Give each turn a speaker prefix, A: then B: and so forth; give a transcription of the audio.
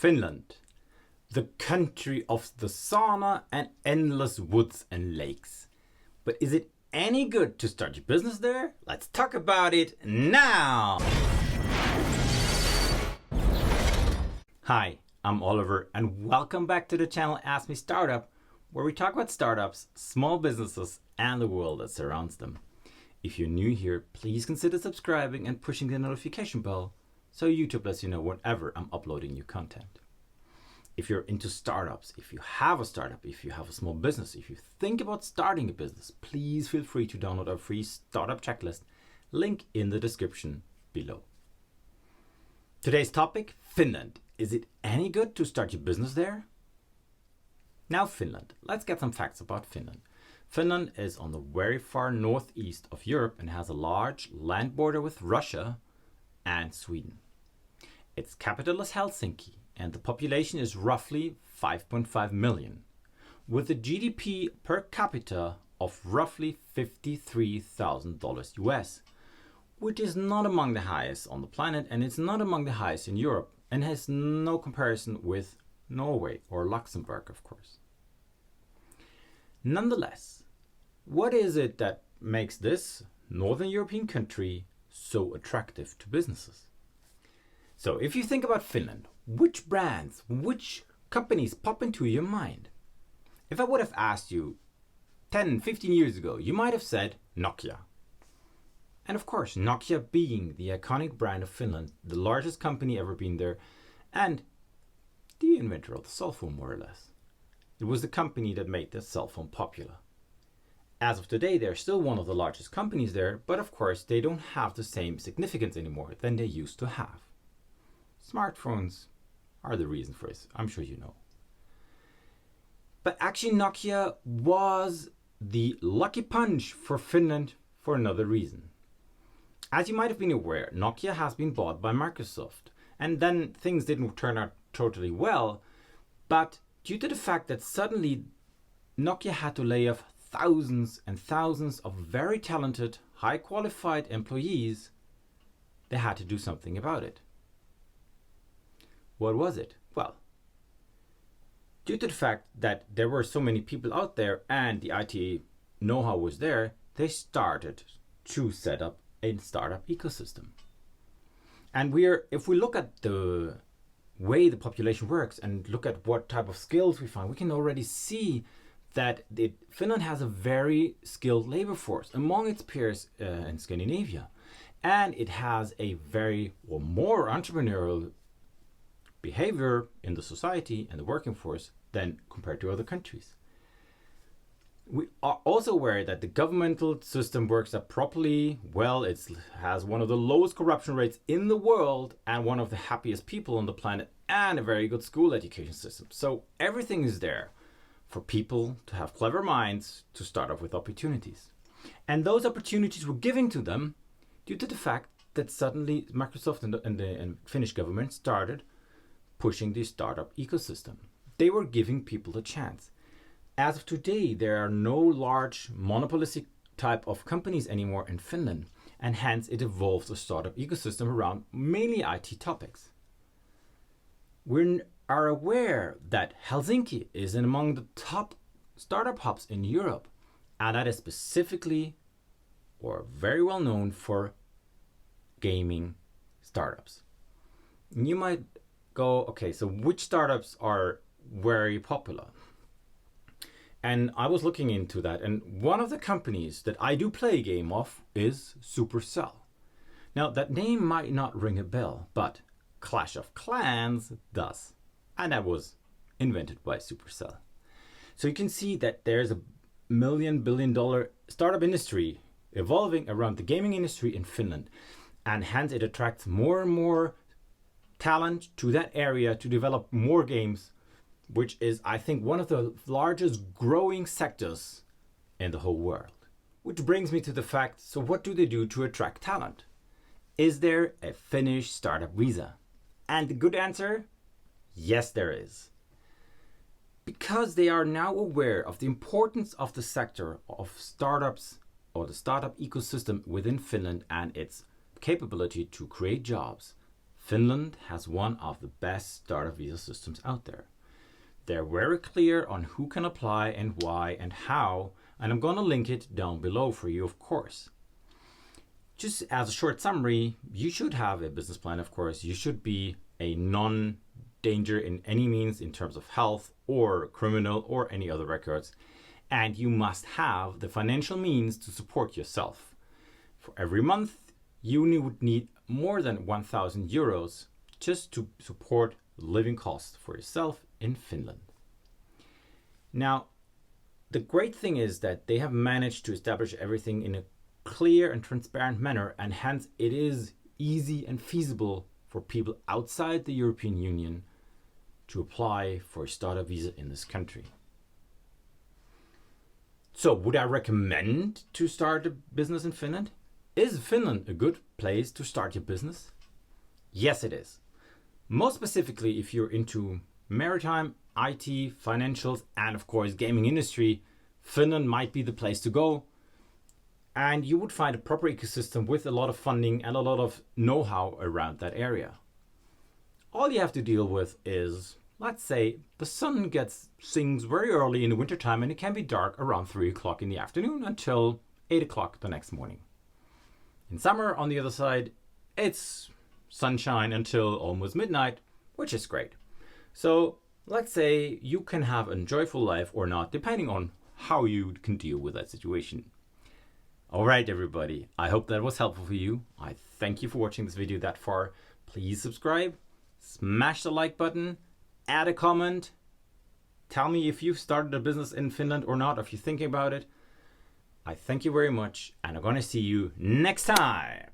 A: Finland, the country of the sauna and endless woods and lakes. But is it any good to start your business there? Let's talk about it now! Hi, I'm Oliver and welcome back to the channel AskMeStartup, where we talk about startups, small businesses and the world that surrounds them. If you're new here, please consider subscribing and pushing the notification bell so YouTube lets you know whenever I'm uploading new content. If you're into startups, if you have a startup, if you have a small business, if you think about starting a business, please feel free to download our free startup checklist, link in the description below. Today's topic, Finland. Is it any good to start your business there? Now Finland, let's get some facts about Finland. Finland is on the very far northeast of Europe and has a large land border with Russia and Sweden. Its capital is Helsinki and the population is roughly 5.5 million, with a GDP per capita of roughly $53,000 US, which is not among the highest on the planet and it's not among the highest in Europe and has no comparison with Norway or Luxembourg, of course. Nonetheless, what is it that makes this Northern European country so attractive to businesses? So if you think about Finland, which brands, which companies pop into your mind? If I would have asked you 10, 15 years ago, you might have said Nokia. And of course, Nokia being the iconic brand of Finland, the largest company ever been there, and the inventor of the cell phone, more or less. It was the company that made the cell phone popular. As of today, they're still one of the largest companies there, but of course, they don't have the same significance anymore than they used to have. Smartphones are the reason for this, I'm sure you know. But actually Nokia was the lucky punch for Finland for another reason. As you might have been aware, Nokia has been bought by Microsoft, and then things didn't turn out totally well, but due to the fact that suddenly Nokia had to lay off thousands and thousands of very talented, high qualified employees, they had to do something about it. What was it? Well, due to the fact that there were so many people out there and the IT know-how was there, they started to set up a startup ecosystem. And if we look at the way the population works and look at what type of skills we find, we can already see that Finland has a very skilled labor force among its peers in Scandinavia. And it has a more entrepreneurial behavior in the society and the working force than compared to other countries. We are also aware that the governmental system works up properly well. It has one of the lowest corruption rates in the world and one of the happiest people on the planet and a very good school education system. So everything is there for people to have clever minds to start off with opportunities. And those opportunities were given to them due to the fact that suddenly Microsoft and the Finnish government started pushing the startup ecosystem. They were giving people a chance. As of today, there are no large monopolistic type of companies anymore in Finland, and hence it evolves a startup ecosystem around mainly IT topics. We are aware that Helsinki is among the top startup hubs in Europe, and that is specifically or very well known for gaming startups. You might go, okay, so which startups are very popular? And I was looking into that, and one of the companies that I do play a game of is Supercell. Now that name might not ring a bell, but Clash of Clans does. And that was invented by Supercell. So you can see that there's a billion-dollar startup industry evolving around the gaming industry in Finland. And hence it attracts more and more talent to that area to develop more games, which is, I think, one of the largest growing sectors in the whole world. Which brings me to the fact, so what do they do to attract talent? Is there a Finnish startup visa? And the good answer, yes, there is. Because they are now aware of the importance of the sector of startups or the startup ecosystem within Finland and its capability to create jobs, Finland has one of the best startup visa systems out there. They're very clear on who can apply and why and how, and I'm going to link it down below for you, of course. Just as a short summary, you should have a business plan, of course. You should be a non-danger in any means in terms of health or criminal or any other records. And you must have the financial means to support yourself. For every month, you would need more than 1,000 euros just to support living costs for yourself in Finland. Now, the great thing is that they have managed to establish everything in a clear and transparent manner, and hence it is easy and feasible for people outside the European Union to apply for a startup visa in this country. So, would I recommend to start a business in Finland? Is Finland a good place to start your business? Yes, it is. Most specifically, if you're into maritime, IT, financials, and of course gaming industry, Finland might be the place to go. And you would find a proper ecosystem with a lot of funding and a lot of know-how around that area. All you have to deal with is, let's say, the sun sinks very early in the wintertime and it can be dark around 3 o'clock in the afternoon until 8 o'clock the next morning. In summer, on the other side, it's sunshine until almost midnight, which is great. So let's say you can have a joyful life or not, depending on how you can deal with that situation. All right, everybody. I hope that was helpful for you. I thank you for watching this video that far. Please subscribe, smash the like button, add a comment. Tell me if you've started a business in Finland or not, if you're thinking about it. I thank you very much, and I'm going to see you next time.